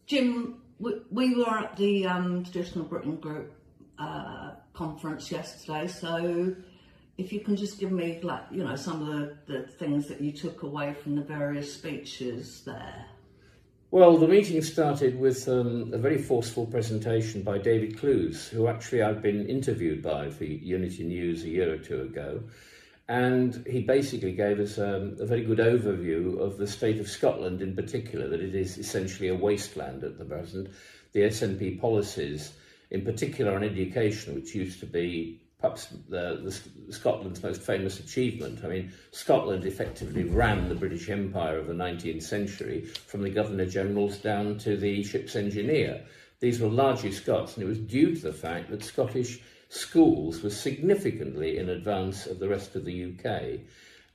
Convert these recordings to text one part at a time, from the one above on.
Jim, we were at the Traditional Britain Group conference yesterday, so if you can just give me, like, you know, some of the things that you took away from the various speeches there. Well, the meeting started with a very forceful presentation by David Clues, who actually I've been interviewed by for Unity News a year or two ago. And he basically gave us a very good overview of the state of Scotland in particular, that it is essentially a wasteland at the present. The SNP policies, in particular on education, which used to be perhaps Scotland's most famous achievement. I mean, Scotland effectively ran the British Empire of the 19th century, from the Governor-Generals down to the ship's engineer. These were largely Scots, and it was due to the fact that Scottish schools were significantly in advance of the rest of the UK.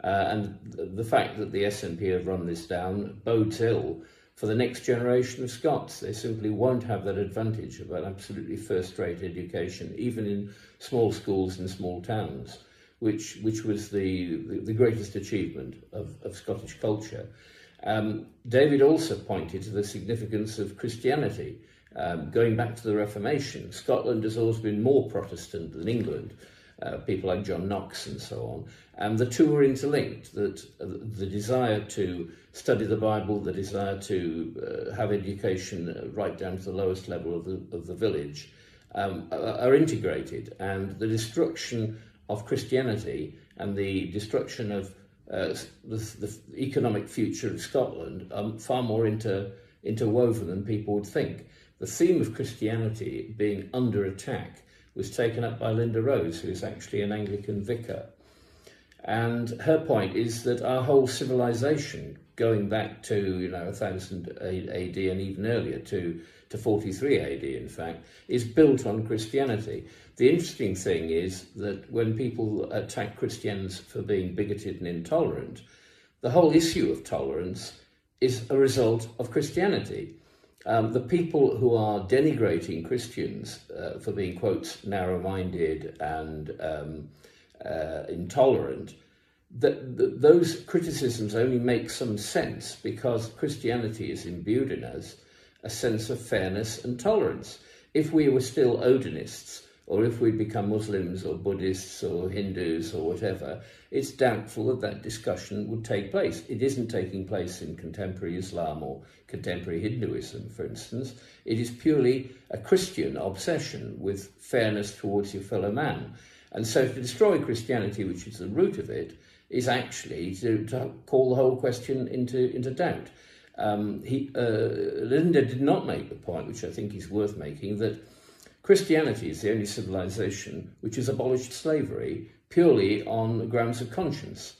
And the fact that the SNP have run this down bodes ill for the next generation of Scots. They simply won't have that advantage of an absolutely first-rate education, even in small schools in small towns, which was the greatest achievement of Scottish culture. David also pointed to the significance of Christianity. Going back to the Reformation, Scotland has always been more Protestant than England, people like John Knox and so on, and the two are interlinked, that the desire to study the Bible, the desire to have education right down to the lowest level of the village, are integrated, and the destruction of Christianity and the destruction of the economic future of Scotland are far more interwoven than people would think. The theme of Christianity being under attack was taken up by Linda Rose, who is actually an Anglican vicar. And her point is that our whole civilization, going back to 1000 AD and even earlier to 43 AD, in fact, is built on Christianity. The interesting thing is that when people attack Christians for being bigoted and intolerant, the whole issue of tolerance is a result of Christianity. The people who are denigrating Christians for being, quotes, narrow-minded and intolerant, those criticisms only make some sense because Christianity is imbued in us a sense of fairness and tolerance. If we were still Odinists, or if we'd become Muslims or Buddhists or Hindus or whatever, it's doubtful that discussion would take place. It isn't taking place in contemporary Islam or contemporary Hinduism, for instance. It is purely a Christian obsession with fairness towards your fellow man. And so to destroy Christianity, which is the root of it, is actually to call the whole question into doubt. Linda did not make the point, which I think is worth making, that Christianity is the only civilization which has abolished slavery purely on grounds of conscience.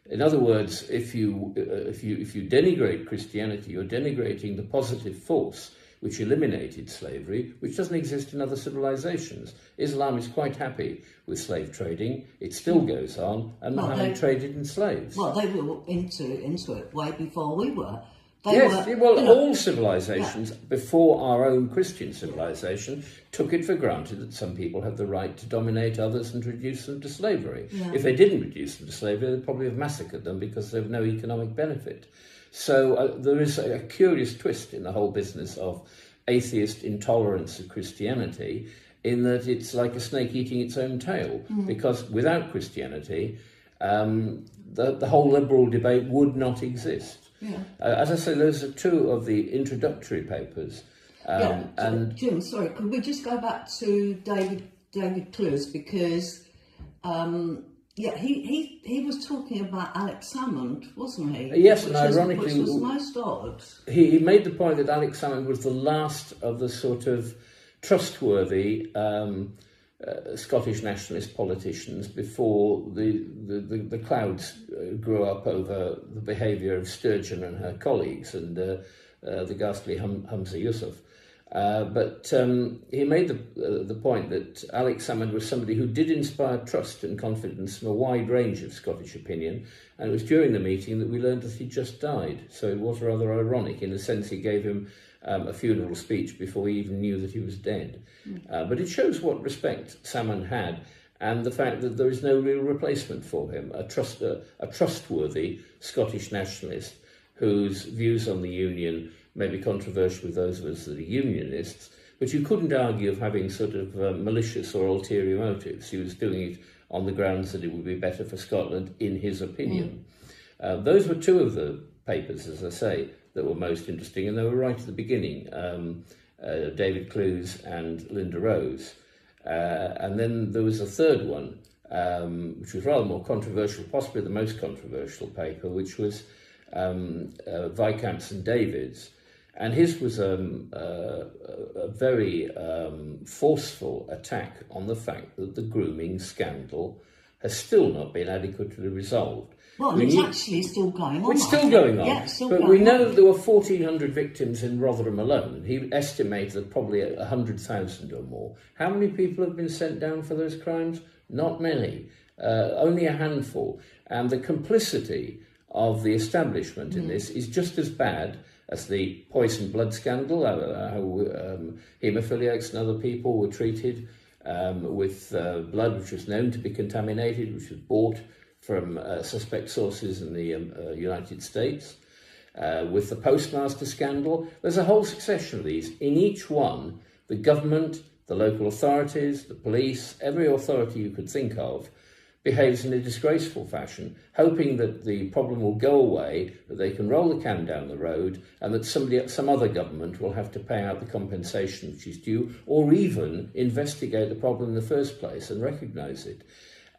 In other words, if you denigrate Christianity, you're denigrating the positive force which eliminated slavery, which doesn't exist in other civilizations. Islam is quite happy with slave trading. It still goes on, and Muhammad traded in slaves. Well, they were into it way before we were. All civilizations before our own Christian civilization took it for granted that some people had the right to dominate others and reduce them to slavery. Yeah. If they didn't reduce them to slavery, they'd probably have massacred them because they have no economic benefit. So there is a curious twist in the whole business of atheist intolerance of Christianity, in that it's like a snake eating its own tail, because without Christianity, the whole liberal debate would not exist. Yeah. As I say, those are two of the introductory papers. And Jim, sorry, could we just go back to David Clues, because he was talking about Alex Salmond, wasn't he? Yes, and ironically, which was most odd. He made the point that Alex Salmond was the last of the sort of trustworthy Scottish nationalist politicians before the clouds grew up over the behaviour of Sturgeon and her colleagues and the ghastly Humza Yousaf. But he made the point that Alex Salmond was somebody who did inspire trust and confidence from a wide range of Scottish opinion, and it was during the meeting that we learned that he just died. So it was rather ironic. In a sense, he gave him a funeral speech before he even knew that he was dead. But it shows what respect Salmond had, and the fact that there is no real replacement for him, a trustworthy Scottish nationalist whose views on the Union maybe controversial with those of us that are unionists, but you couldn't argue of having sort of malicious or ulterior motives. He was doing it on the grounds that it would be better for Scotland, in his opinion. Those were two of the papers, as I say, that were most interesting, and they were right at the beginning, David Clues and Linda Rose. And then there was a third one, which was rather more controversial, possibly the most controversial paper, which was Viscount's and David's. And his was a very forceful attack on the fact that the grooming scandal has still not been adequately resolved. Well, it's actually still going on. It's still going on. Yeah, it's still but going we know on. there were 1,400 victims in Rotherham alone. He estimated that probably 100,000 or more. How many people have been sent down for those crimes? Not many. Only a handful. And the complicity of the establishment in this is just as bad as the poison blood scandal, how haemophiliacs and other people were treated with blood which was known to be contaminated, which was bought from suspect sources in the United States. With the postmaster scandal, there's a whole succession of these. In each one, the government, the local authorities, the police, every authority you could think of, behaves in a disgraceful fashion, hoping that the problem will go away, that they can roll the can down the road, and that some other government will have to pay out the compensation which is due, or even investigate the problem in the first place and recognise it.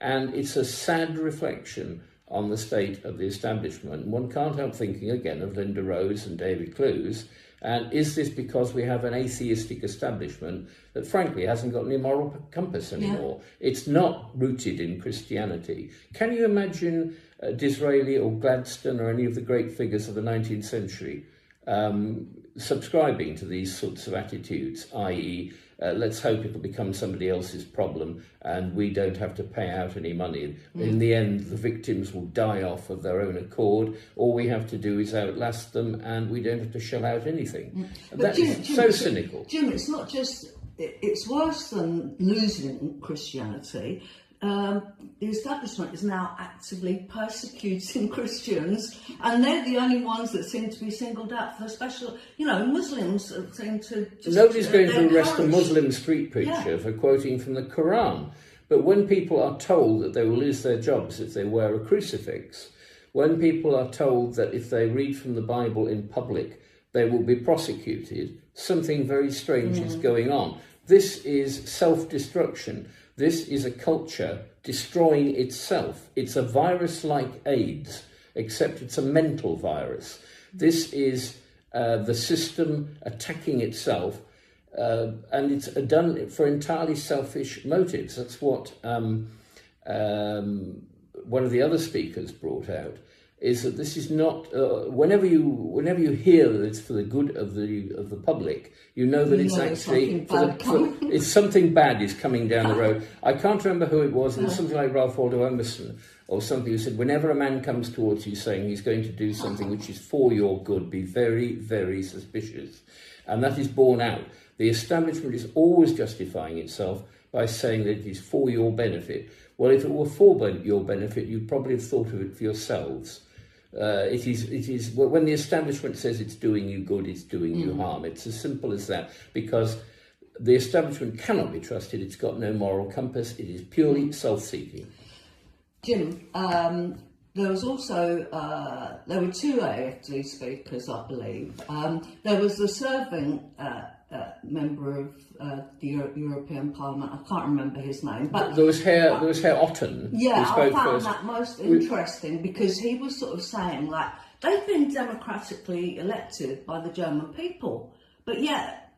And it's a sad reflection on the state of the establishment. One can't help thinking again of Linda Rose and David Clues. And is this because we have an atheistic establishment that frankly hasn't got any moral compass anymore? Yeah. It's not rooted in Christianity. Can you imagine Disraeli or Gladstone or any of the great figures of the 19th century subscribing to these sorts of attitudes, i.e., let's hope it'll become somebody else's problem and we don't have to pay out any money. In the end, the victims will die off of their own accord. All we have to do is outlast them and we don't have to shell out anything. That's so cynical. Jim, it's not just, it's worse than losing Christianity. The establishment is now actively persecuting Christians, and they're the only ones that seem to be singled out for the special. Muslims seem to just... Nobody's going to arrest a Muslim street preacher for quoting from the Quran. But when people are told that they will lose their jobs if they wear a crucifix, when people are told that if they read from the Bible in public, they will be prosecuted, something very strange is going on. This is self-destruction. This is a culture destroying itself. It's a virus like AIDS, except it's a mental virus. This is the system attacking itself, and it's done for entirely selfish motives. That's what one of the other speakers brought out, is that this is not, whenever you hear that it's for the good of the public, you know that it's actually it's something bad is coming down the road. I can't remember who it was. It was something like Ralph Waldo Emerson or something who said, whenever a man comes towards you saying he's going to do something which is for your good, be very, very suspicious. And that is borne out. The establishment is always justifying itself by saying that it is for your benefit. Well, if it were for your benefit, you'd probably have thought of it for yourselves. It is when the establishment says it's doing you good, it's doing you harm. It's as simple as that, because the establishment cannot be trusted. It's got no moral compass. It is purely self-seeking. Jim, there was also there were two AFD speakers, I believe. There was the serving member of the European Parliament. I can't remember his name, but there was Herr Otten. Yeah, I found that most interesting because he was sort of saying, like, they've been democratically elected by the German people, but yet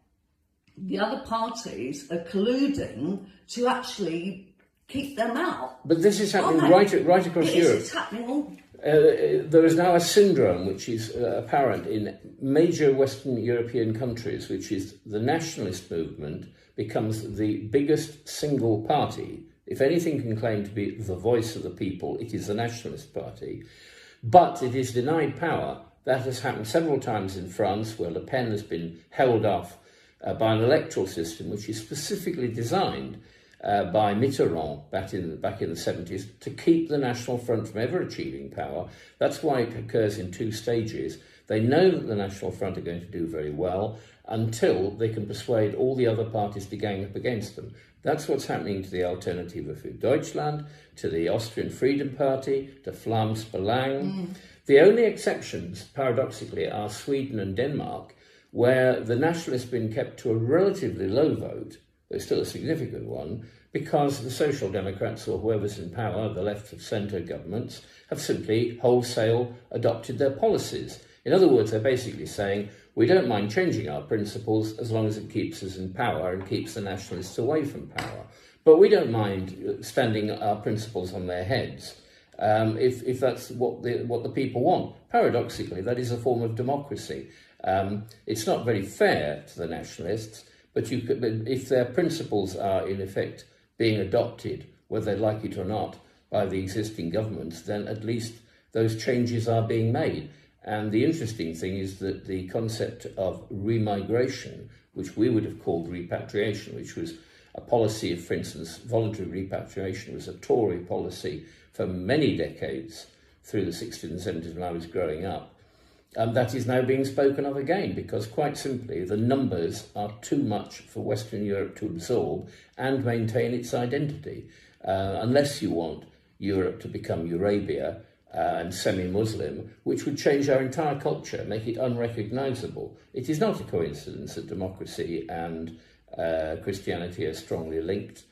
the other parties are colluding to actually keep them out. But this is happening right across Europe. It's happening all. There is now a syndrome which is apparent in major Western European countries, which is the nationalist movement becomes the biggest single party. If anything can claim to be the voice of the people, it is the Nationalist Party. But it is denied power. That has happened several times in France, where Le Pen has been held off by an electoral system which is specifically designed by Mitterrand back in the 70s to keep the National Front from ever achieving power. That's why it occurs in two stages. They know that the National Front are going to do very well until they can persuade all the other parties to gang up against them. That's what's happening to the Alternative für Deutschland, to the Austrian Freedom Party, to Vlaams Belang. The only exceptions, paradoxically, are Sweden and Denmark, where the nationalists have been kept to a relatively low vote, though still a significant one, because the Social Democrats or whoever's in power, the left of centre governments, have simply wholesale adopted their policies. In other words, they're basically saying, we don't mind changing our principles as long as it keeps us in power and keeps the nationalists away from power. But we don't mind standing our principles on their heads if that's what the people want. Paradoxically, that is a form of democracy. It's not very fair to the nationalists, but if their principles are in effect being adopted, whether they like it or not, by the existing governments, then at least those changes are being made. And the interesting thing is that the concept of remigration, which we would have called repatriation, which was a policy of, for instance, voluntary repatriation was a Tory policy for many decades through the 60s and 70s when I was growing up, that is now being spoken of again, because quite simply the numbers are too much for Western Europe to absorb and maintain its identity, unless you want Europe to become Eurabia and semi-Muslim, which would change our entire culture, make it unrecognisable. It is not a coincidence that democracy and Christianity are strongly linked,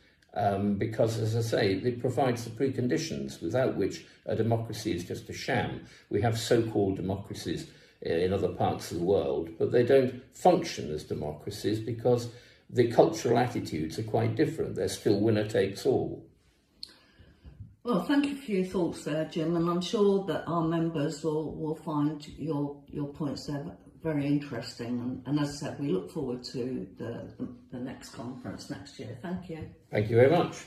because, as I say, it provides the preconditions without which a democracy is just a sham. We have so-called democracies in other parts of the world, but they don't function as democracies because the cultural attitudes are quite different. They're still winner takes all. Well, thank you for your thoughts there, Jim, and I'm sure that our members will find your points there very interesting. And as I said, we look forward to the next conference next year. Thank you. Thank you very much.